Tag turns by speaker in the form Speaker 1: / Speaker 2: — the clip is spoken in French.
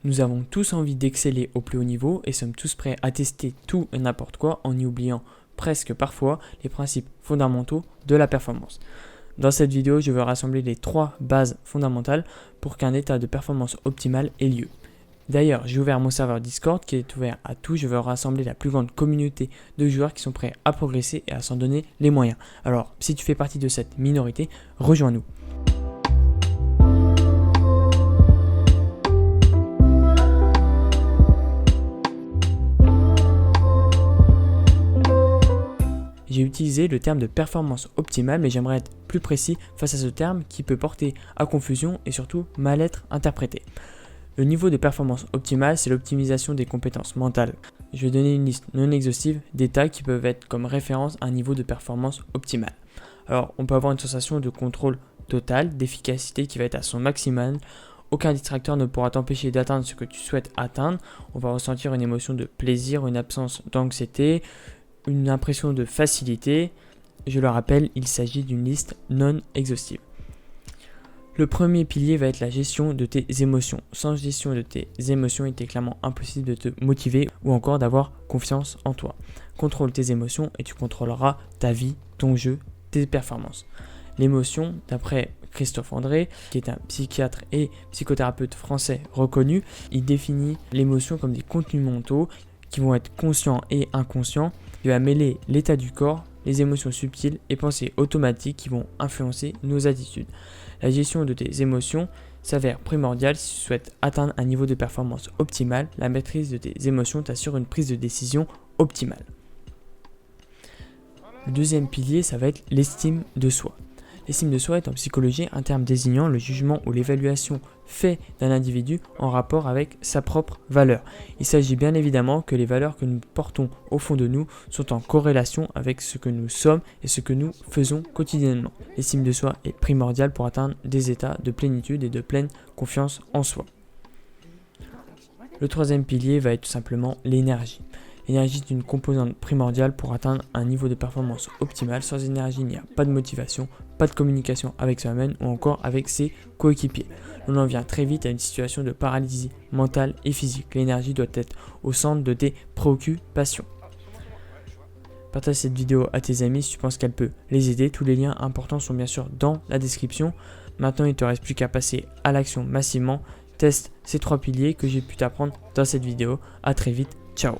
Speaker 1: Nous avons tous envie d'exceller au plus haut niveau et sommes tous prêts à tester tout et n'importe quoi en y oubliant presque parfois les principes fondamentaux de la performance. Dans cette vidéo, je vais rassembler les 3 bases fondamentales pour qu'un état de performance optimale ait lieu. D'ailleurs, j'ai ouvert mon serveur Discord qui est ouvert à tous. Je veux rassembler la plus grande communauté de joueurs qui sont prêts à progresser et à s'en donner les moyens. Alors, si tu fais partie de cette minorité, rejoins-nous. J'ai utilisé le terme de performance optimale, mais j'aimerais être plus précis face à ce terme qui peut porter à confusion et surtout mal être interprété. Le niveau de performance optimale, c'est l'optimisation des compétences mentales. Je vais donner une liste non exhaustive d'états qui peuvent être comme référence à un niveau de performance optimale. Alors, on peut avoir une sensation de contrôle total, d'efficacité qui va être à son maximal. Aucun distracteur ne pourra t'empêcher d'atteindre ce que tu souhaites atteindre. On va ressentir une émotion de plaisir, une absence d'anxiété, une impression de facilité. Je le rappelle, il s'agit d'une liste non exhaustive. Le premier pilier va être la gestion de tes émotions. Sans gestion de tes émotions, il est clairement impossible de te motiver ou encore d'avoir confiance en toi. Contrôle tes émotions et tu contrôleras ta vie, ton jeu, tes performances. L'émotion, d'après Christophe André, qui est un psychiatre et psychothérapeute français reconnu, il définit l'émotion comme des contenus mentaux qui vont être conscients et inconscients. Il va mêler l'état du corps, les émotions subtiles et pensées automatiques qui vont influencer nos attitudes. La gestion de tes émotions s'avère primordiale si tu souhaites atteindre un niveau de performance optimal. La maîtrise de tes émotions t'assure une prise de décision optimale. Le deuxième pilier, ça va être l'estime de soi. L'estime de soi est en psychologie un terme désignant le jugement ou l'évaluation fait d'un individu en rapport avec sa propre valeur. Il s'agit bien évidemment que les valeurs que nous portons au fond de nous sont en corrélation avec ce que nous sommes et ce que nous faisons quotidiennement. L'estime de soi est primordiale pour atteindre des états de plénitude et de pleine confiance en soi. Le troisième pilier va être tout simplement l'énergie. L'énergie est une composante primordiale pour atteindre un niveau de performance optimal. Sans énergie, il n'y a pas de motivation, pas de communication avec soi-même ou encore avec ses coéquipiers. On en vient très vite à une situation de paralysie mentale et physique. L'énergie doit être au centre de tes préoccupations. Partage cette vidéo à tes amis si tu penses qu'elle peut les aider. Tous les liens importants sont bien sûr dans la description. Maintenant, il ne te reste plus qu'à passer à l'action massivement. Teste ces 3 piliers que j'ai pu t'apprendre dans cette vidéo. À très vite. Ciao.